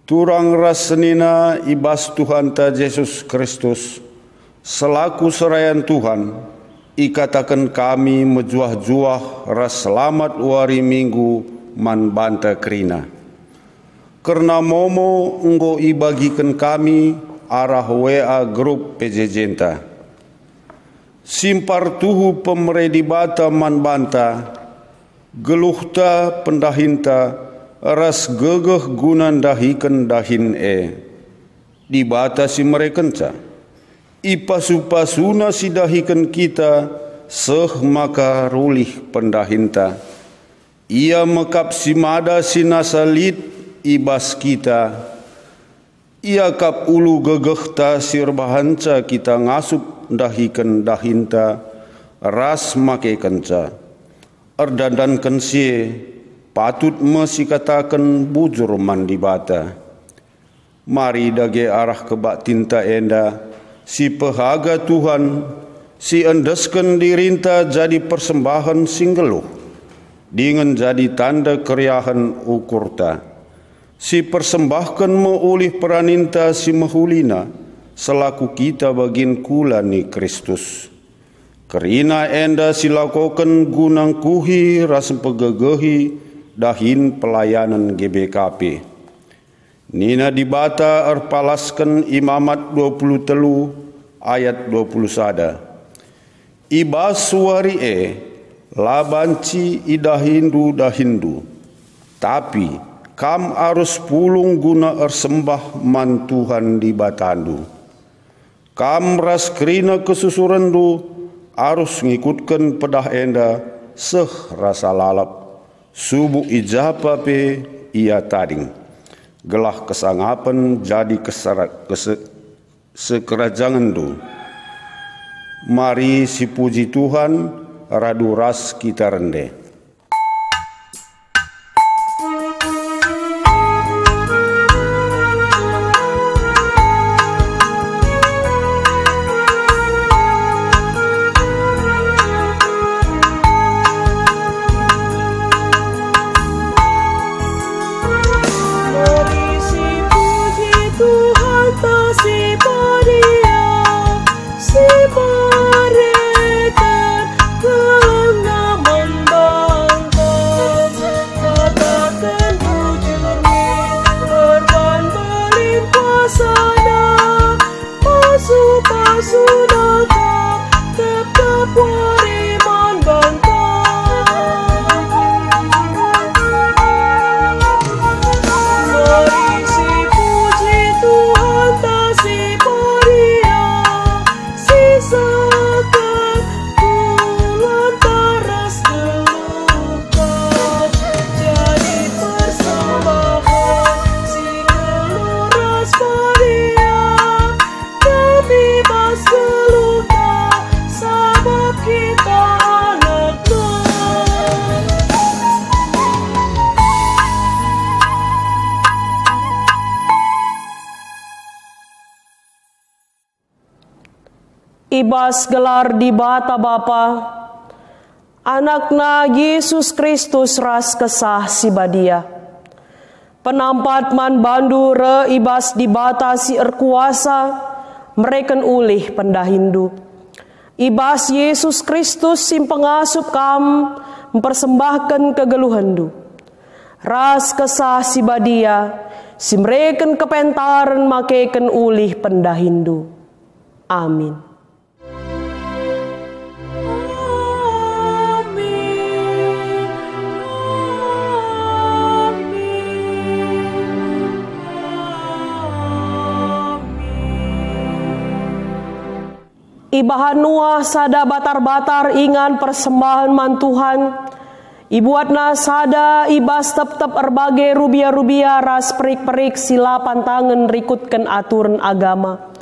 turang rasenina ibas Tuhan ta Yesus Kristus selaku serayan Tuhan, ikatakan kami mejuah-juah ras selamat wari minggu man banta kerina. Karena momo enggo ibagikan kami arah WA grup PJJ-ta. Simpar tuhu pemeredi bata man banta, geluhta pendahinta, ras gegeh gunan dahikan dahin di bata si merekenca. Ipasu-pasuna si dahikan kita, seh maka rulih pendahinta. Ia mekap si mada si nasalit ibas kita. Ia kap ulu gegehta sirbahanca kita ngasup dahikan dahinta, ras make kenca. Erdandan sie patut mesi katakan bujur mandi bata. Mari dage arah kebak tinta enda, si pehaga Tuhan, si endesken dirinta jadi persembahan singgeluh, dengan jadi tanda keriahan ukurta. Si persembahkan meulih peraninta si mahulina, selaku kita bagin kulani Kristus. Kerina enda silakokan gunang kuhi ras pegegehi dahin pelayanan GBKP. Nina dibata erpalaskan imamat 23 ayat 20 sada. Ibas suari labanci idahindu dahindu. Tapi kam arus pulung guna ersembah man Tuhan di batandu. Kam ras kerina kesusurandu arus ngikutkan pedah enda seh rasa lalap. Subuh ijapa pe ia tading. Gelah kesangapan jadi sekerajangan du. Mari si puji Tuhan radu ras kita rende. Ibas gelar di bata Bapa, anakna Yesus Kristus ras kesah si badia. Penampat man bandu re ibas di bata si erkuasa, mereken ulih pendahindu. Ibas Yesus Kristus sim pengasup kam, mempersembahkan kegeluhandu. Ras kesah si badia, si mereken kepentaran makeken ulih pendahindu. Amin. Ibahan nuah sada batar-batar ingan persembahan man Tuhan. Ibuatna sada ibas tep-tep erbagai rubia-rubia ras perik-perik sila pantangan rikutkan aturan agama.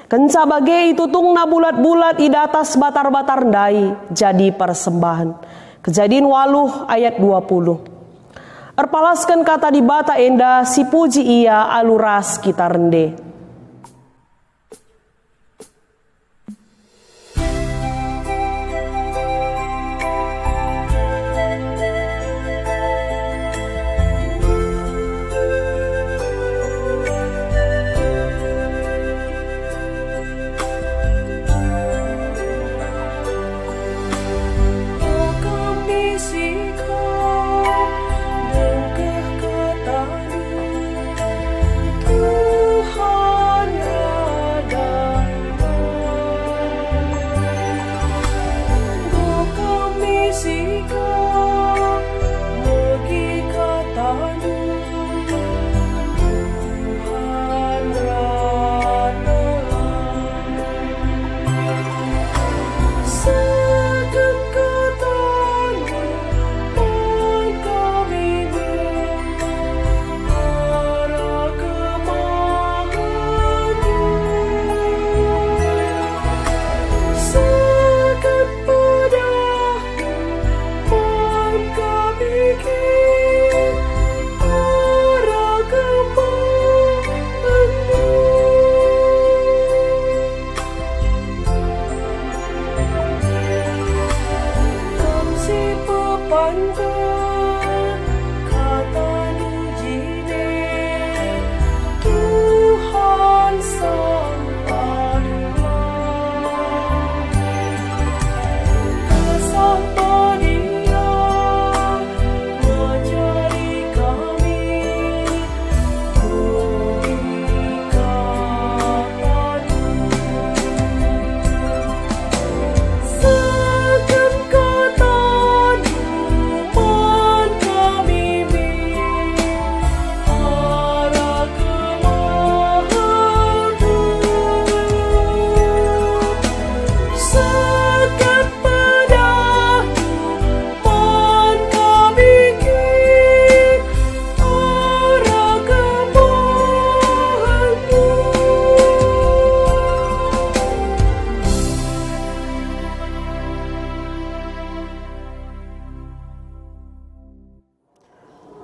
Kenca bagai itutung na bulat-bulat idatas batar-batar ndai jadi persembahan. Kejadian 8 ayat 20. Erpalaskan kata di bata enda si puji ia aluras kita rende.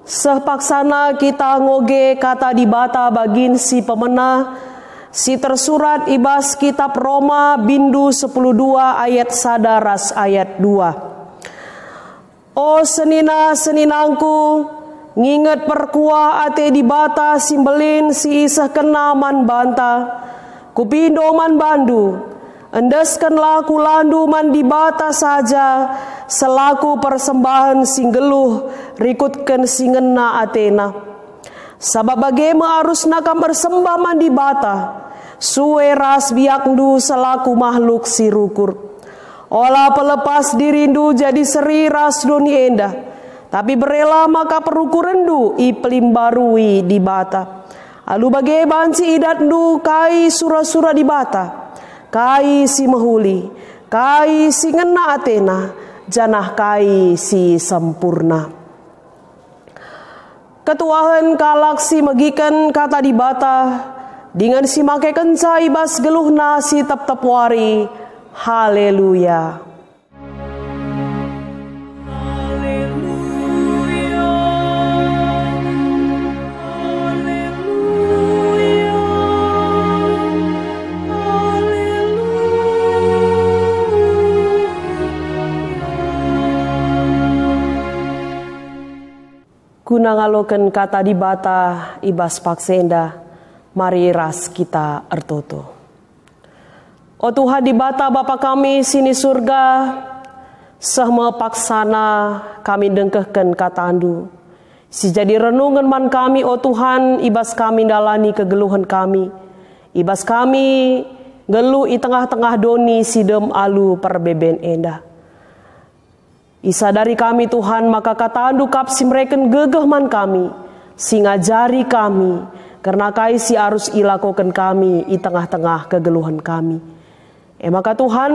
Sepaksana kita ngoge kata dibata bagin si pemenah, si tersurat ibas kitab Roma bindu 12 ayat sadaras ayat 2. O senina-seninangku, nginget perkuah ate dibata simbelin si isah kenaman banta, kupindo man bandu, endeskanlah kulandu man dibata saja, selaku persembahan singgeluh rikutkan singena atena. Sabab bagema arus nakam bersembah mandi bata, suwe ras biakndu selaku makhluk sirukur. Olah pelepas dirindu jadi seri ras doni endah, tapi berela maka perukurendu iplim barui di bata. Alu bagai banci idatndu kai sura-sura di bata, kai si mahuli, kai si ngena atena, janah kai si sempurna. Ketuahan kalak si megikan kata dibata, dengan si make kenca ibas geluhna si tep-tep wari. Haleluya. Guna ngaloken kata dibata ibas paksenda, mari ras kita ertoto. O Tuhan dibata Bapa kami sini surga, sahma paksana kami dengkehken kata Andu. Si jadi renungan man kami o Tuhan, ibas kami dalani kegeluhan kami. Ibas kami geluh i tengah-tengah doni sidem alu perbeben endah. Isa dari kami Tuhan, maka kata Andu kap si mereken gegeh man kami, si ngajari kami, karena kai si arus ilakoken kami i tengah-tengah kegeluhan kami. Maka Tuhan,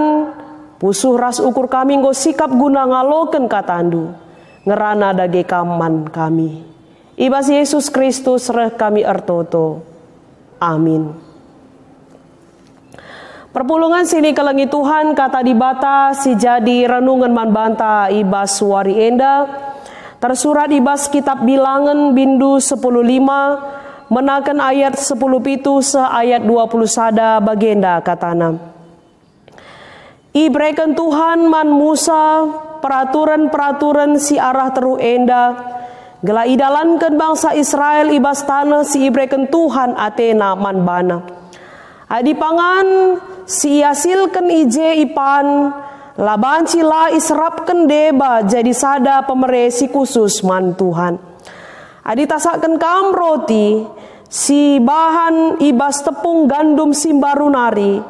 pusuh ras ukur kami nggo sikap guna ngaloken kata Andu, ngerana dage kaman kami. Ibas Yesus Kristus reh kami ertoto. Amin. Perpulungan sini kelengi Tuhan kata dibata si jadi renungan man banta ibas wari enda, tersurat ibas kitab Bilangan bindu 10:5, menaken ayat 10 pitu se ayat 20 sada bagenda katana. Ibreken Tuhan man Musa peraturan-peraturan si arah teru enda, gela idalankan bangsa Israel ibas tanah si ibreken Tuhan atena man bana. Adi pangan si yasilkan ije ipan, labanci la israpkan deba jadi sada pemeresi khusus man Tuhan. Adi tasakan kam roti, si bahan ibas tepung gandum simbarunari,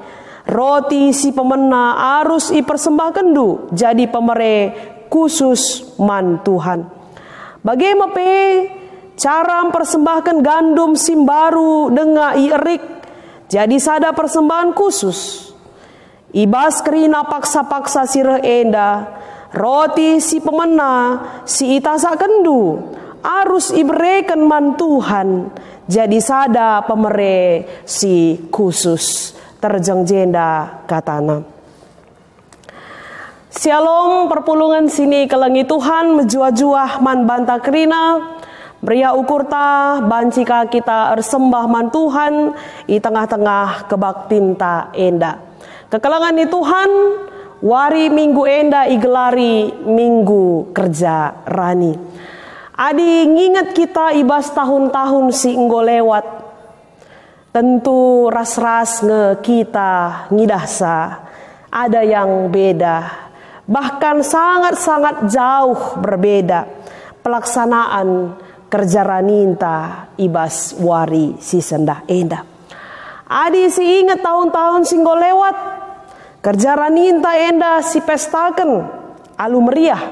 roti si pemena arus i persembahkan du jadi pemere khusus man Tuhan. Bagaimana cara mempersembahkan gandum simbaru dengan ierik jadi sada persembahan khusus. Ibas kerina paksa-paksa sireh enda, roti si pemena si itasa kendu arus ibrekan man Tuhan jadi sada pemere si khusus. Terjeng jenda katana. Shalom perpulungan sini kelengi Tuhan menjua-juah man banta kerina, bria ukur ta bancika kita ersembah man Tuhan i tengah-tengah kebaktinta enda. Kekelangan ni Tuhan Wari minggu enda igelari minggu kerja rani. Adi nginget kita ibas tahun-tahun si enggo lewat. Tentu ras-ras nge kita ngidasa ada yang beda. Bahkan sangat-sangat jauh berbeda pelaksanaan kerja raninta ibas wari si sendah enda. Adi si inget tahun-tahun singgo lewat. Kerja raninta enda si pestaken alu meriah.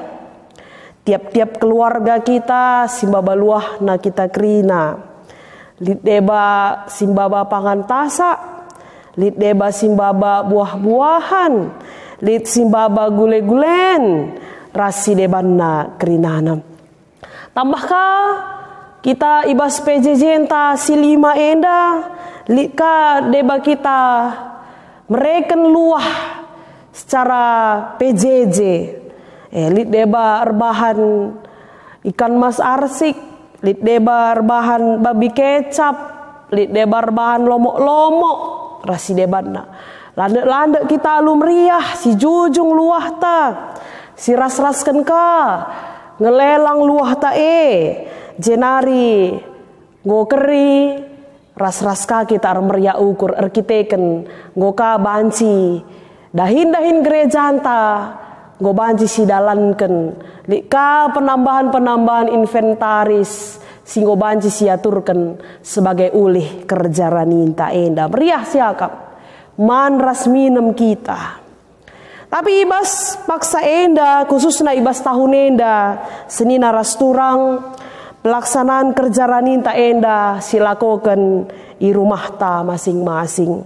Tiap-tiap keluarga kita simbaba luah na kita kerina. Lit deba simbaba pangan tasa. Lit deba simbaba buah-buahan. Lit simbaba gule-gulen. Rasi deban na kerinana. Tambahkah kita ibas PJJ enta si lima enda. Lit ka deba kita mereken luah secara PJJ. Lit deba erbahan ikan mas arsik, lit deba erbahan babi kecap, lit deba erbahan lomok-lomok, rasi debanna. Landek-landek kita alu meriah, si jujung luah ta, si ras-rasken ka, ngelelang luah ta jenari, ngokeri, ras-ras ka kita meriah ukur erkiteken ngoka banci dahin gereja anta ngo banci si dalanken lika penambahan inventaris si ngo banci si aturken sebagai ulih kerja raninta enda meriah siakap man ras minem kita. Tapi ibas paksa enda khususnya ibas tahun enda senina ras turang pelaksanaan kerja raninta enda silakokan i rumah ta masing-masing.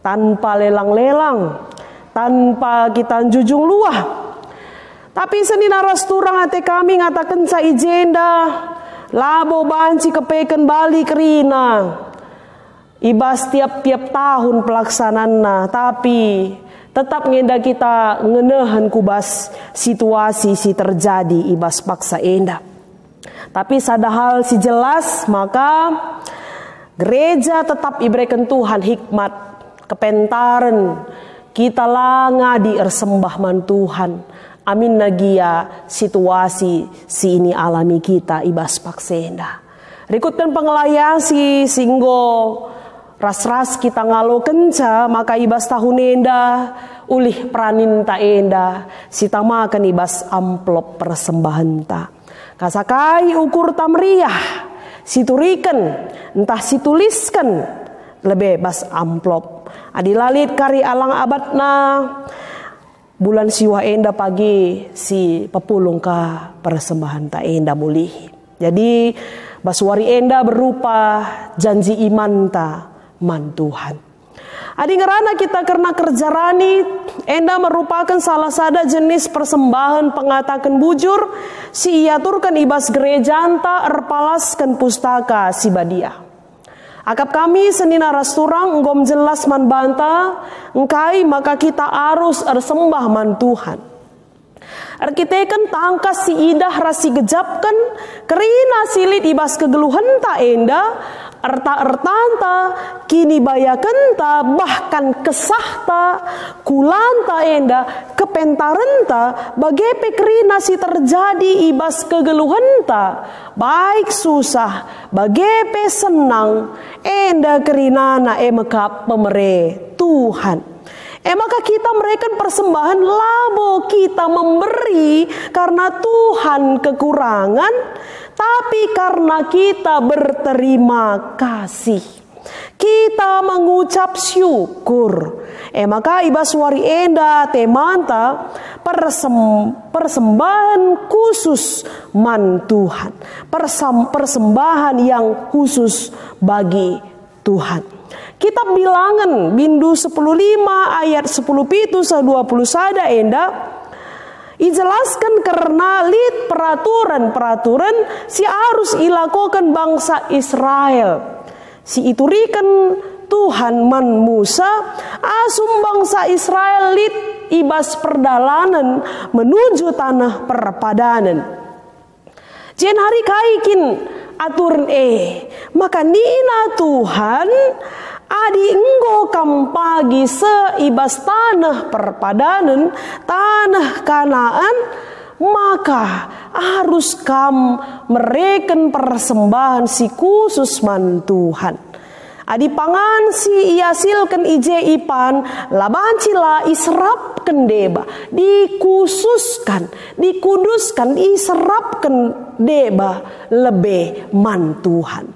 Tanpa lelang-lelang, tanpa kita jujung luah. Tapi senina ras turang ate kami ngatakan sa ijenda, labo banci kepeken bali kerina. Ibas tiap-tiap tahun pelaksanaan tapi tetap ngenda kita ngenehan kubas situasi si terjadi ibas paksa enda. Tapi sadahal si jelas maka gereja tetap iberikan Tuhan hikmat kepentaran kita langa di ersembah man Tuhan. Amin nagia situasi si ini alami kita ibas paksenda. Rikutkan pengelayang si singgo ras-ras kita ngalo kenca maka ibas tahun enda ulih praninta enda si tamakan ibas amplop persembahan ta. Kasakai ukur tamriah, situriken, entah situliskan, lebih bas amplop. Adilalit kari alang abadna, bulan siwa enda pagi si pepulung ka persembahan ta enda mulih. Jadi baswari enda berupa janji iman ta man Tuhan. Adi ngerana kita karena kerja rani, enda merupakan salah satu jenis persembahan pengatakan bujur, si iaturkan ibas gereja anta erpalaskan pustaka si badia. Akap kami senina rasturang enggom jelas man banta, engkai maka kita arus ersembah man Tuhan. Arkiteken tangkas si idah rasi gejapkan, kerina silit ibas kegeluhan ta enda, erta-ertanta, kini bayakenta, bahkan kesahta, kulanta enda, kepentarenta, bagepe kerina si terjadi ibas kegeluhenta, baik susah, bagepe senang, enda kerinana emekap pemere Tuhan. Maka kita memberikan persembahan labo kita memberi karena Tuhan kekurangan, tapi karena kita berterima kasih. Kita mengucap syukur. Maka ibas wari enda temanta persembahan khusus man Tuhan. Persembahan yang khusus bagi Tuhan. Kitab Bilangan bindu 10:5 ayat 10:7-21 enda ijelaskan karena lit peraturan si harus ilakokan bangsa Israel. Si iturikan Tuhan man Musa asum bangsa Israel lit ibas perdalanan menuju tanah perpadanan. Jen hari kaikin aturan maka nina Tuhan Adi enggo kam pagi seibas tanah perpadanan, tanah Kanaan, maka harus kam mereken persembahan si khusus man Tuhan. Adi pangan si iasilkan ije ipan, laban cila iserapkan deba, dikhususkan, dikuduskan, diserapkan deba lebih man Tuhan.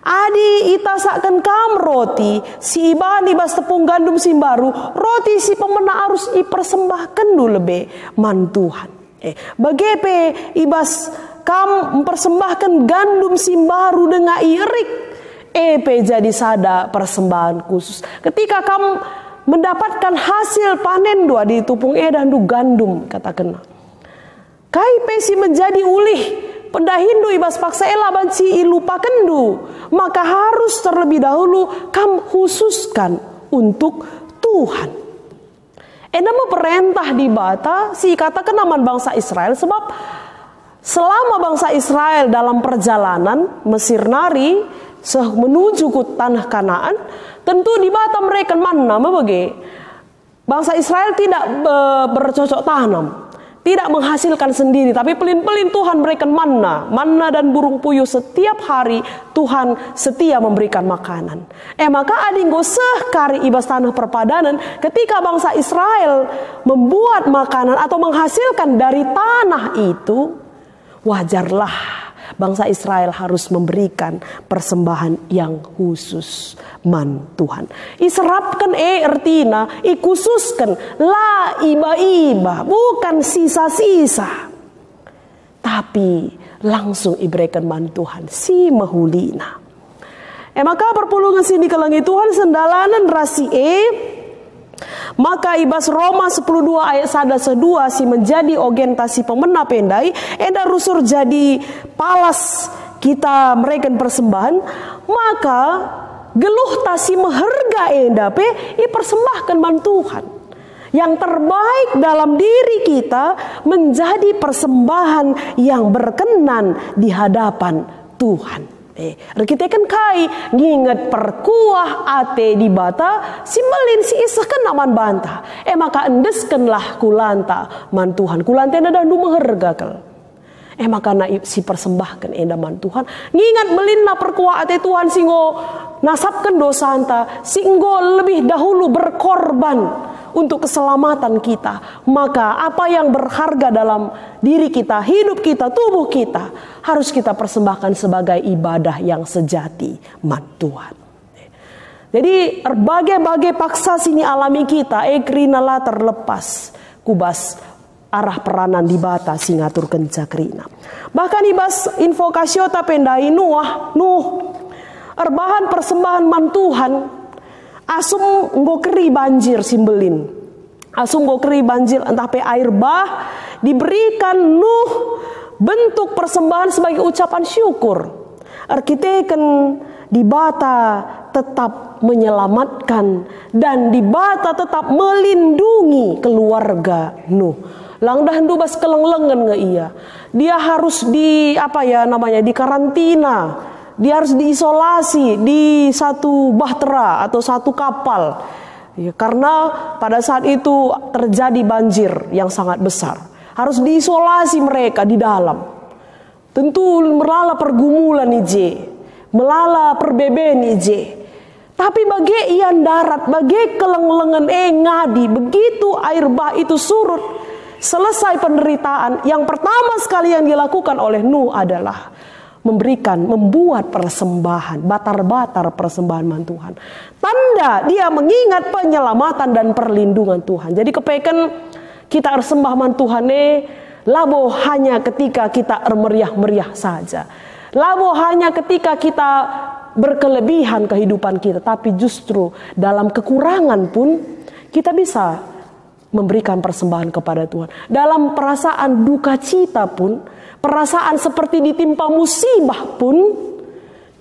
Adi itasakan kam roti, si iban ibas tepung gandum simbaru, roti si pemena harus ipersembahkan dulu lebih man Tuhan. Bagepe ibas kam mempersembahkan gandum simbaru dengan irik, jadi sada persembahan khusus. Ketika kamu mendapatkan hasil panen dua di tupung dan du gandum kata kena. Kai pesi menjadi ulih pendahindu ibas paksa ela banci ilupa kendu, maka harus terlebih dahulu kamu khususkan untuk Tuhan. Nama perintah di bata si katakan nama bangsa Israel, sebab selama bangsa Israel dalam perjalanan Mesir nari menuju ke tanah Kanaan, tentu di bata mereka mana bagi bangsa Israel tidak bercocok tanam, tidak menghasilkan sendiri, tapi pelin-pelin Tuhan berikan manna dan burung puyuh setiap hari. Tuhan setia memberikan makanan. Maka adinggo sekari ibas tanah perpadanan, ketika bangsa Israel membuat makanan atau menghasilkan dari tanah itu, wajarlah bangsa Israel harus memberikan persembahan yang khusus man Tuhan. Iserapkan ertina, ikhususkan la iba-iba, bukan sisa-sisa, tapi langsung iberikan man Tuhan si mahulina. Maka perpulungan sini ke langit Tuhan sendalanan rasi maka ibas Roma 10:2 ayat 1-2 si menjadi orientasi pemena pendai enda rusur jadi palas kita mereken persembahan, maka geluh tasi meherga enda pe persembahkan man Tuhan. Yang terbaik dalam diri kita menjadi persembahan yang berkenan di hadapan Tuhan. Kita kan kai nginget perkuah ate di bata simbalin si isahkan naman bantah. Maka endeskanlah kulanta man Tuhan. Kulanta enda dan meherga kel. Maka naib si persembahkan enda man Tuhan. Ngingat melinna perkuah ate Tuhan singo nasabkan dosa anta, singgo lebih dahulu berkorban untuk keselamatan kita. Maka apa yang berharga dalam diri kita, hidup kita, tubuh kita, harus kita persembahkan sebagai ibadah yang sejati man Tuhan. Jadi berbagai-bagai paksa sini alami kita, krinalah terlepas kubas arah peranan di bata singatur kencakrina. Bahkan ibas invokasiota pendai Nuh erbahan persembahan man Tuhan, asum ngokeri banjir simbelin. Asum ngokeri banjir entah pe air bah diberikan Nuh bentuk persembahan sebagai ucapan syukur. Arkiteken di bata tetap menyelamatkan dan di bata tetap melindungi keluarga Nuh. Langdah ndubas kelenglengan nge iya. Dia harus di di karantina. Dia harus diisolasi di satu bahtera atau satu kapal. Ya, karena pada saat itu terjadi banjir yang sangat besar. Harus diisolasi mereka di dalam. Tentu melala pergumulan ije, melala perbeben ije. Tapi bagi ian darat, bagi kelenglengan ngadi, begitu air bah itu surut, selesai penderitaan, yang pertama sekali yang dilakukan oleh Nuh adalah membuat persembahan, batar-batar persembahan man Tuhan. Tanda dia mengingat penyelamatan dan perlindungan Tuhan. Jadi kepekan kita bersembah man Tuhan labo hanya ketika kita meriah-meriah saja. Labo hanya ketika kita berkelebihan kehidupan kita. Tapi justru dalam kekurangan pun kita bisa memberikan persembahan kepada Tuhan. Dalam perasaan duka cita pun, perasaan seperti ditimpa musibah pun,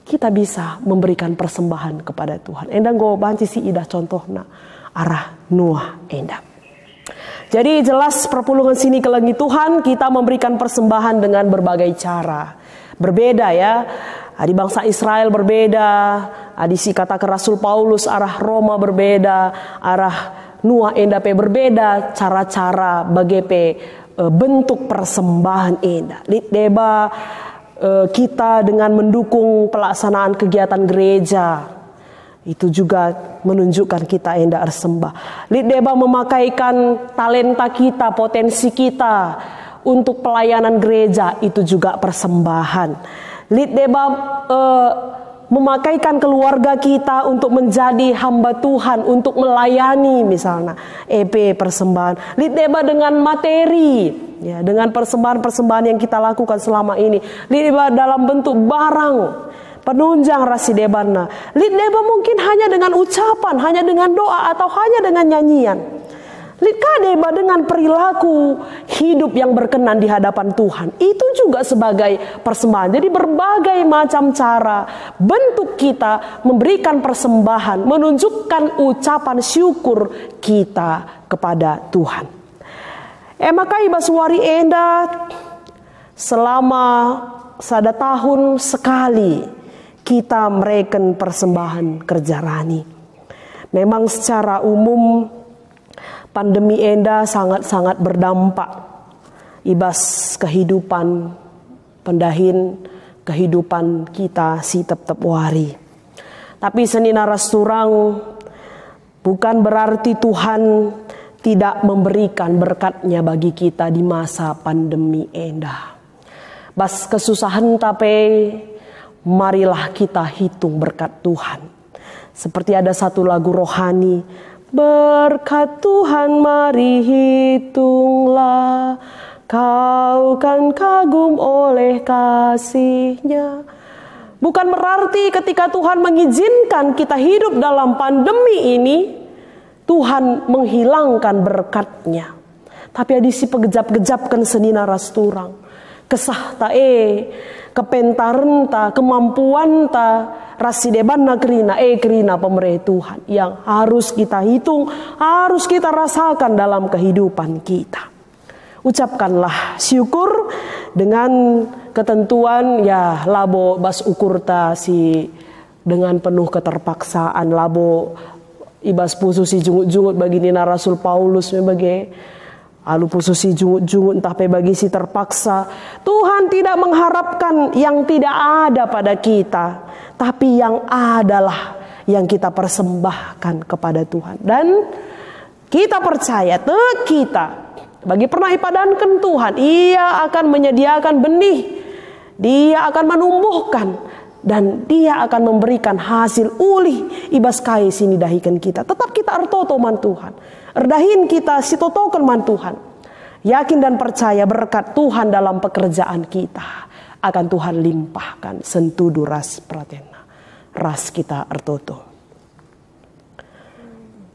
kita bisa memberikan persembahan kepada Tuhan. Endang go banci si idah contohna arah Nuh endang. Jadi jelas perpulungan sini ke langit Tuhan kita memberikan persembahan dengan berbagai cara. Berbeda ya. Di bangsa Israel berbeda, adisi kata ke Rasul Paulus arah Roma berbeda, arah Nuah endape berbeda, cara-cara bagepe bentuk persembahan enda. Lit deba kita dengan mendukung pelaksanaan kegiatan gereja, itu juga menunjukkan kita enda bersembah. Lit deba memakaikan talenta kita, potensi kita untuk pelayanan gereja, itu juga persembahan. Lit deba memakaikan keluarga kita untuk menjadi hamba Tuhan, untuk melayani misalnya EP persembahan. Lit deba dengan materi, ya, dengan persembahan-persembahan yang kita lakukan selama ini. Lit deba dalam bentuk barang, penunjang rasi debana. Lit deba mungkin hanya dengan ucapan, hanya dengan doa, atau hanya dengan nyanyian. Lit kadeba dengan perilaku hidup yang berkenan di hadapan Tuhan, itu juga sebagai persembahan. Jadi berbagai macam cara bentuk kita memberikan persembahan, menunjukkan ucapan syukur kita kepada Tuhan. Maka ibasuari enda selama sada tahun sekali kita mereken persembahan kerja rani. Memang secara umum pandemi enda sangat-sangat berdampak ibas kehidupan pendahin, kehidupan kita si tetap wari. Tapi seni naras turang bukan berarti Tuhan tidak memberikan berkatnya bagi kita di masa pandemi enda. Bas kesusahan tapi marilah kita hitung berkat Tuhan. Seperti ada satu lagu rohani, berkat Tuhan mari hitunglah, kau kan kagum oleh kasih-Nya. Bukan berarti ketika Tuhan mengizinkan kita hidup dalam pandemi ini, Tuhan menghilangkan berkat-Nya. Tapi adisi pegejap-gejapkan seni naras turang. Kesah tae, kepentaran ta, kemampuan ta, rasi deban nakrina kerina pemerintah Tuhan yang harus kita hitung, harus kita rasakan dalam kehidupan kita. Ucapkanlah syukur dengan ketentuan ya labo bas ukur ta si dengan penuh keterpaksaan labo ibas pususi jungut-jungut bagi nina Rasul Paulus sebagai alu pususi jungut-jungut entah pe bagi si terpaksa. Tuhan tidak mengharapkan yang tidak ada pada kita, tapi yang adalah yang kita persembahkan kepada Tuhan. Dan kita percaya kita bagi pernah ipadankan Tuhan, Ia akan menyediakan benih, Dia akan menumbuhkan, dan Dia akan memberikan hasil ulih ibas kai sini dahikan kita. Tetap kita ertoto man Tuhan, erdahin kita sitotokan man Tuhan. Yakin dan percaya berkat Tuhan dalam pekerjaan kita akan Tuhan limpahkan sentudu ras pratena, ras kita ertoto.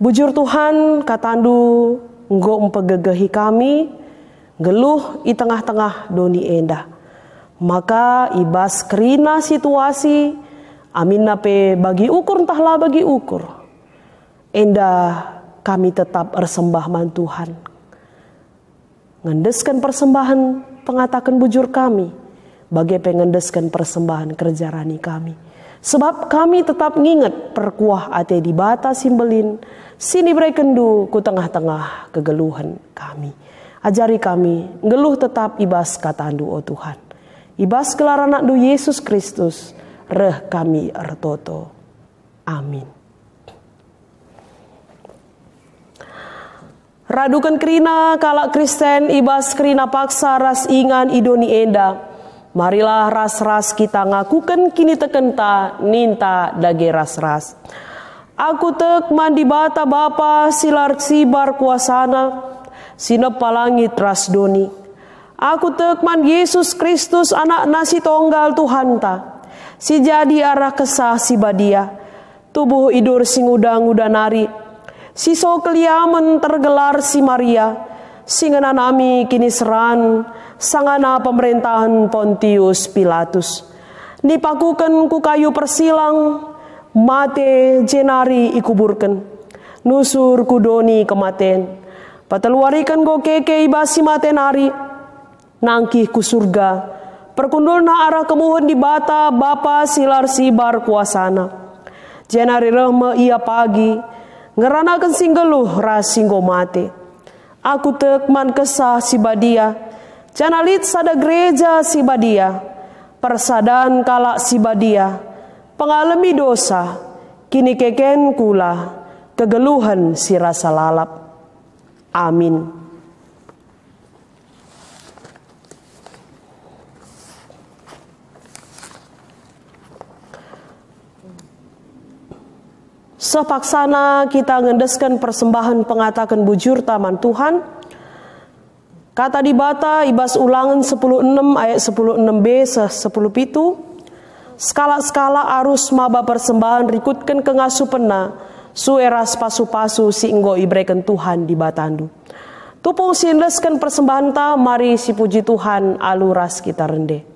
Bujur Tuhan katandu nggo empegegehi kami geluh i tengah-tengah doni enda. Maka ibas kerina situasi amin nape bagi ukur entahlah bagi ukur. Enda kami tetap bersembah man Tuhan. Ngendeskan persembahan pengatakan bujur kami bagi pengendeskan persembahan kerja rani kami. Sebab kami tetap nginget perkuah ate di bata simbelin sini berekendu ku tengah-tengah kegeluhan kami. Ajari kami ngeluh tetap ibas katandu o Tuhan. Ibas kelaran anakdu Yesus Kristus reh kami ertoto. Amin. Radukan kerina kalak Kristen ibas kerina paksa ras ingan idoni enda. Marilah ras-ras kita ngakukan kini tekenta ninta dage ras-ras. Aku tek mandi bata bapa silar sibar kuasana sinep palangit ras doni. Aku tek man Yesus Kristus anak nasi tonggal Tuhan ta. Si jadi arah kesah si badia. Tubuh idur sing udang-udah nari. Si so keliamen tergelar si Maria. Singana nami kini seran. Sangana pemerintahan Pontius Pilatus. Nipakukan ku kayu persilang. Mate jenari ikuburkan. Nusur kudoni kematen. Pateluarikan go keke ibasi mate nari. Nangkih ku surga. Perkundul na arah kemuhun di bata bapa silar sibar kuasana. Jenari rehme ia pagi, ngeranakan singgeluh ras singgo mate. Aku tekman kesah si badia, janalit sada gereja si badia, persadaan kalak si badia, pengalami dosa, kini keken kula, kegeluhan si rasa lalap. Amin. Sepaksana kita ngendeskan persembahan pengatakan bujur taman Tuhan. Kata di bata ibas ulangan 16 ayat 16b 17. Skala-skala arus maba persembahan rikutkan kengasu pena sueras pasu-pasu si enggo ibreken Tuhan di batandu. Tupung sindeskan persembahan ta, mari si puji Tuhan aluras kita rende.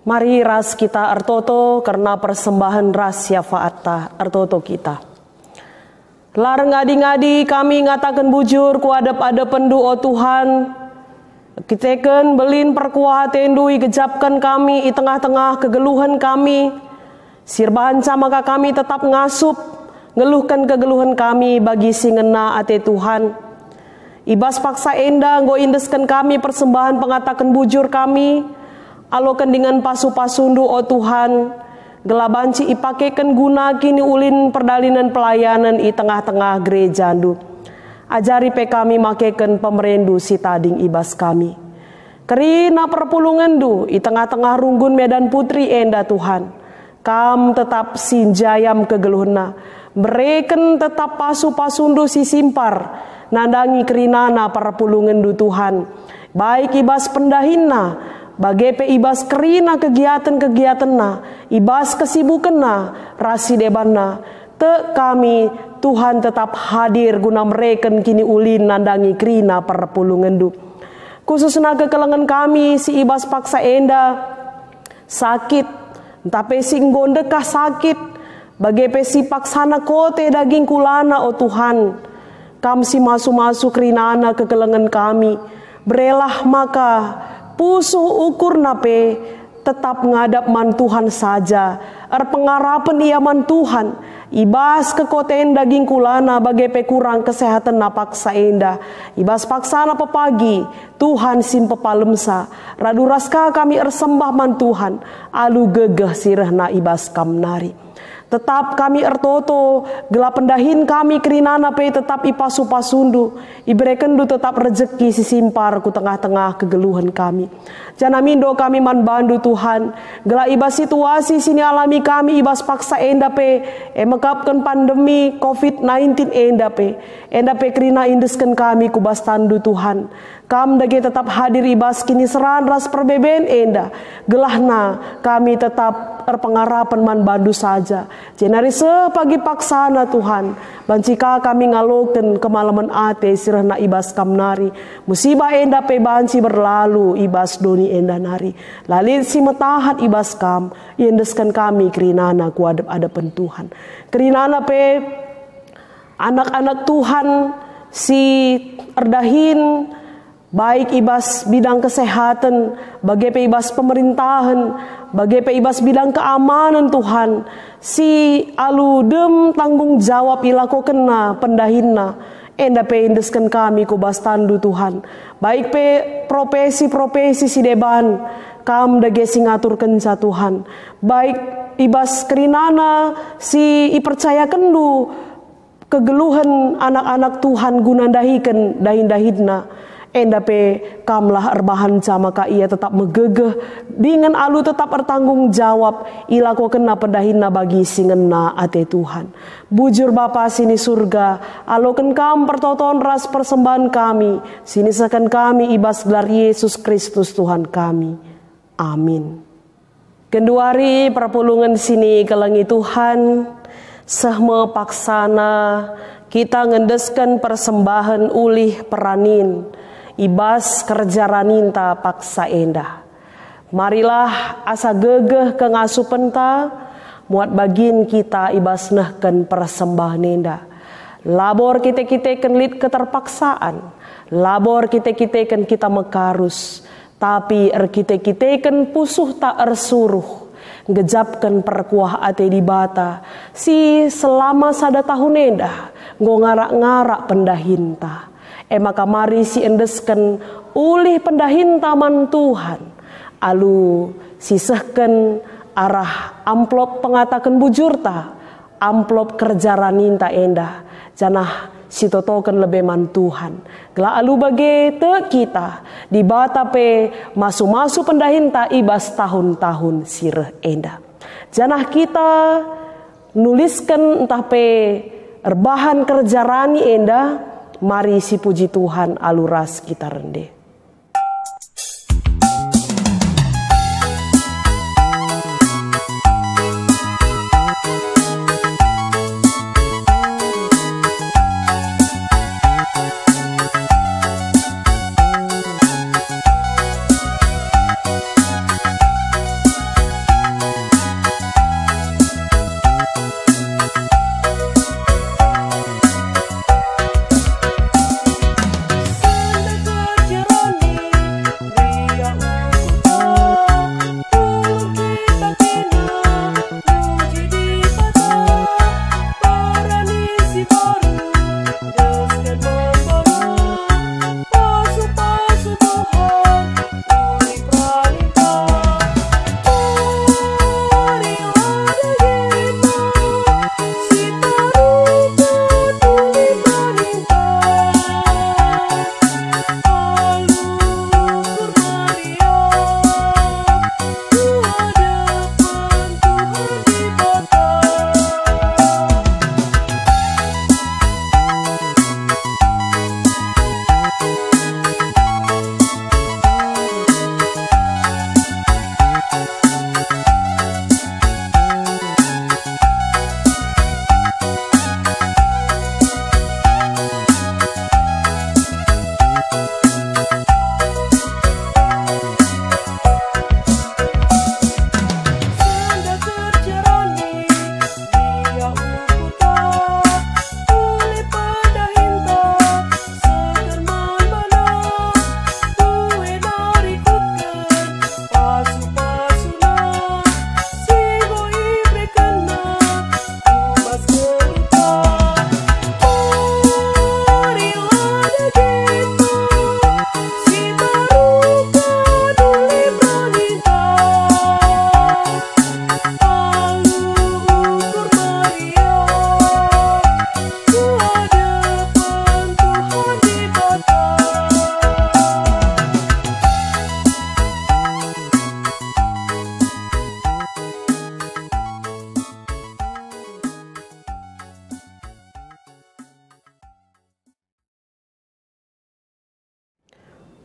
Mari ras kita ertoto karena persembahan ras syafaat ertoto kita. Larang ngadi-ngadi kami ngatakan bujur ku adep-adepen du o Tuhan. Kiteken belin perkuah tendui gejapkan kami di tengah-tengah kegeluhan kami. Sirbahan maka kami tetap ngasup ngeluhkan kegeluhan kami bagi singena ate Tuhan. Ibas paksa enda nggo indeskan kami persembahan pengatakan bujur kami. Alokan dengan pasu-pasundu o Tuhan, gelabanci ipakekan guna kini ulin perdalinan pelayanan i tengah-tengah gereja ndu. Ajari pe kami makekan pemerendu si tading ibas kami. Kerina perpulungan du i tengah-tengah runggun medan putri enda Tuhan. Kam tetap sinjayam kegeluhna, mereken tetap pasu-pasundu si simpar, nandangi kerinana perpulungan du Tuhan. Baik ibas pendahina, bagai pe ibas kerina kegiatan-kegiatan na, ibas kesibukan na, rasi deban na, te kami Tuhan tetap hadir guna mereken kini ulin nandangi kerina perpulungan du. Khususnya kekelengan kami si ibas paksa enda sakit, tapi si nggondekah sakit, bagai pe si paksana kote daging kulana o Tuhan, kam si masu-masu kerinana kekelengan kami, berelah maka pusuh ukur nape tetap ngadap man Tuhan saja. Pengarapan ia man Tuhan. Ibas kekoten daging kulana bagai pe kurang kesehatan napaksa enda. Ibas paksana pepagi Tuhan sim pepalemsa. Radu raska kami ersembah man Tuhan. Alu gegeh sirehna ibas kam nari. Tetap kami ertoto, gelap pendahin kami kerinana pe tetap ipasu-pasundu, ibrekendu tetap rezeki si simpar ku tengah-tengah kegeluhan kami. Janamindo kami man bandu Tuhan, gelap ibas situasi sini alami kami ibas paksa enda pe, mekapkan pandemi COVID-19 enda pe kerina indeskan kami ku bas tandu Tuhan. Kam dage tetap hadir ibas kini seran ras perbeben enda. Gelahna kami tetap terpengarapan man bandu saja. Jenari sepagi paksana Tuhan. Bancika kami ngaloken kemalaman ate sirahna ibas kam nari. Musibah enda pe banci berlalu ibas doni enda nari. Lalit si metahat ibas kam. Iendeskan kami kerinana ku adep-adepan Tuhan. Kerinana pe anak-anak Tuhan si erdahin baik ibas bidang kesehatan, bagai pe ibas pemerintahan, bagai pe ibas bidang keamanan Tuhan. Si aludem tanggung jawab ilako kena pendahinna. Enda pe indeskan kami ku bas tandu Tuhan. Baik pe profesi-profesi si deban, kam dage singatur kenca Tuhan. Baik ibas kerinana si ipercaya kendu kegeluhan anak-anak Tuhan gunandahiken dahin-dahidna. Enda pe kamlah erbahan maka ia tetap megegeh dengan alu tetap bertanggung jawab ilako kena pendahina bagi singena ate Tuhan. Bujur Bapa sini surga, aloken kam pertoton ras persembahan kami, sini sekan kami ibas gelar Yesus Kristus Tuhan kami. Amin. Kenduari perpulungan sini kelengi Tuhan, sehme paksana kita ngendeskan persembahan ulih peranin. Ibas kerja raninta paksa endah. Marilah asa gegeh kengasupenta muat bagin kita ibas nehken persembahan endah. Labor kita kenlit keterpaksaan. Labor kita kita mekarus. Tapi kita pusuh tak ersuruh. Ngejapkan perkuah ate di bata. Si selama sada tahun endah. Ngarak-ngarak pendahinta. Maka mari si endesken ulih pendahin taman Tuhan. Alu sisehken arah amplop pengatakan bujurta. Amplop kerja raninta endah. Janah si totoken lebih man Tuhan. Gela alu bage te kita. Di bata pe masu-masu pendahinta ibas tahun-tahun sireh endah. Janah kita nuliskan entah pe erbahan kerja rani endah. Mari si puji Tuhan aluras kita rende. Jeruk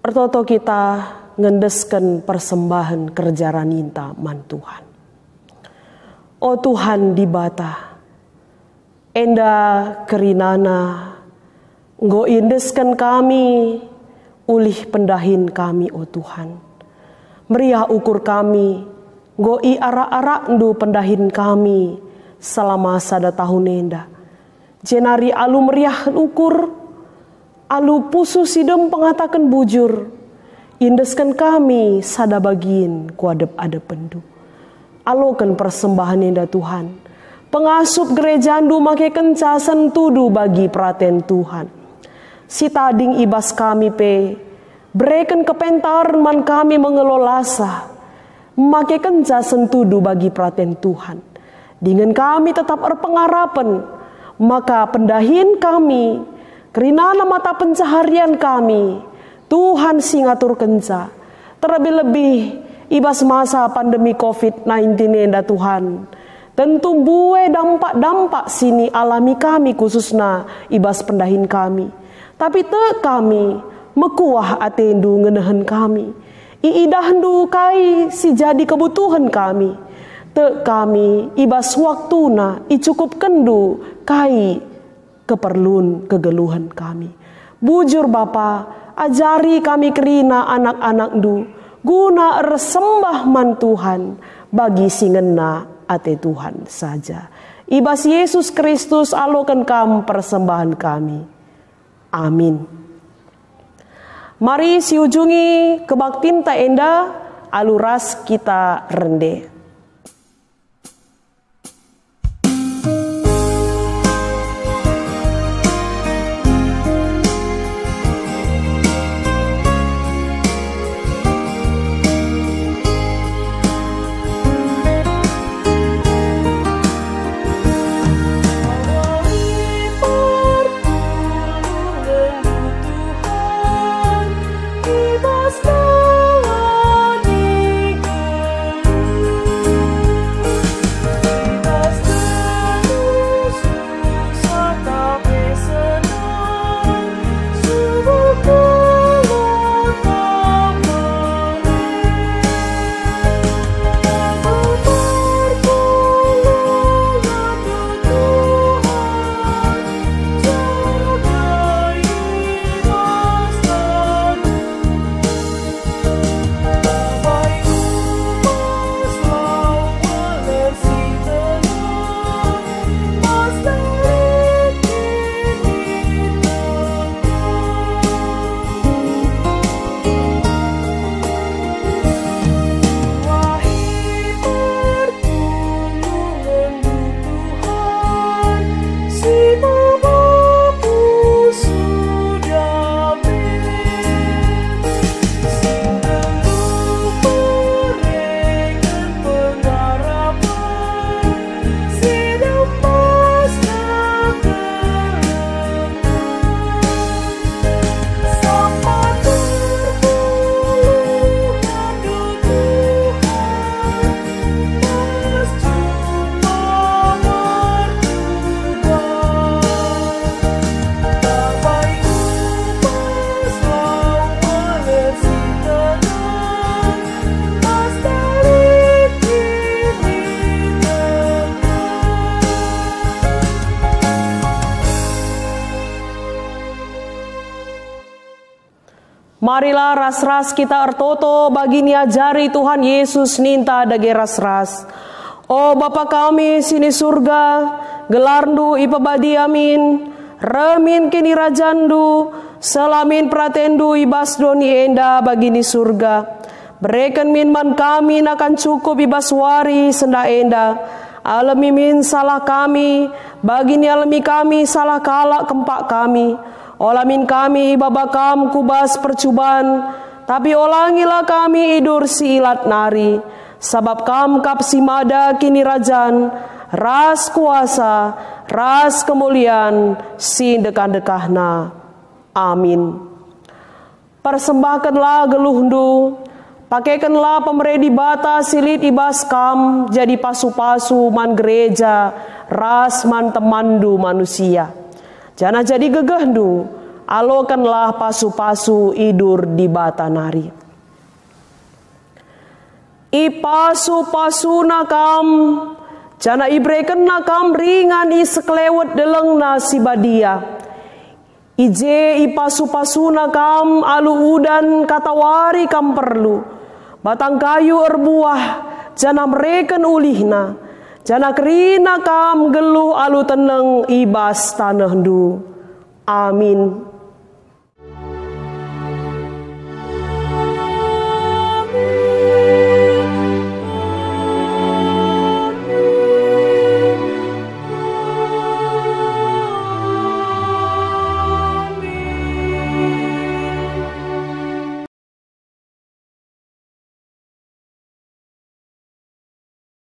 ertoto kita ngendesken persembahan kerja raninta man Tuhan. O Tuhan di bata, enda kerinana, nggo indesken kami, ulih pendahin kami o Tuhan. Meriah ukur kami, nggo i arak-arak ndu pendahin kami, selama sada tahun enda. Jenari alu meriah ukur, alu pusu sidem pengatakan bujur, indeskan kami sada bagin kuadep-adep pendu. Alokan persembahan enda Tuhan, pengasup gereja ndu make kenca sentudu bagi praten Tuhan. Si tading ibas kami pe, bereken kepentar man kami mengelolasa, make kenca sentudu bagi praten Tuhan. Dengan kami tetap berpengarapan, maka pendahin kami, kerinana mata pencaharian kami, Tuhan singatur kenca. Terlebih-lebih ibas masa pandemi COVID-19 enda Tuhan. Tentu buwe dampak-dampak sini alami kami khususna ibas pendahin kami. Tapi te kami mekuah atendu ngenehen kami. Iidahndu kai si jadi kebutuhan kami. Te kami ibas waktuna icukup kendu kai keperluan kegeluhan kami. Bujur Bapa, ajari kami kerina anak-anak du guna resembah man Tuhan bagi singena ate Tuhan saja. Ibas Yesus Kristus alokan kam persembahan kami. Amin. Mari siujungi kebaktin ta enda aluras kita rende. Marilah ras-ras kita ertoto bagi niajari Tuhan Yesus ninta dage ras-ras. O Bapa kami sini surga, gelarndu ipabadi amin. Remin kini rajandu, selamin pratendu ibas doni enda bagini surga. Bereken min man kami akan cukup ibas wari senda enda. Alami min salah kami, bagini alami kami salah kalak kempak kami. Olamin kami babakam kubas percubaan, tapi olangilah kami idur si ilat nari. Sabab kam kap simada kini rajan, ras kuasa, ras kemuliaan, si dekah-dekahna. Amin. Persembahkanlah geluhndu, pakaikanlah pemeredi bata silit ibas kam, jadi pasu-pasu man gereja, ras man temandu manusia. Jana jadi gegahdu, alokanlah pasu-pasu idur di batanari. I pasu-pasu nakam, jana ibreken nakam ringan i seklewet deleng nasi badia. Ije i pasu-pasu nakam alu udan katawari kam perlu. Batang kayu erbuah, jana mereken ulihna. Jana kerina kam geluh alu teneng ibas tanah du. Amin.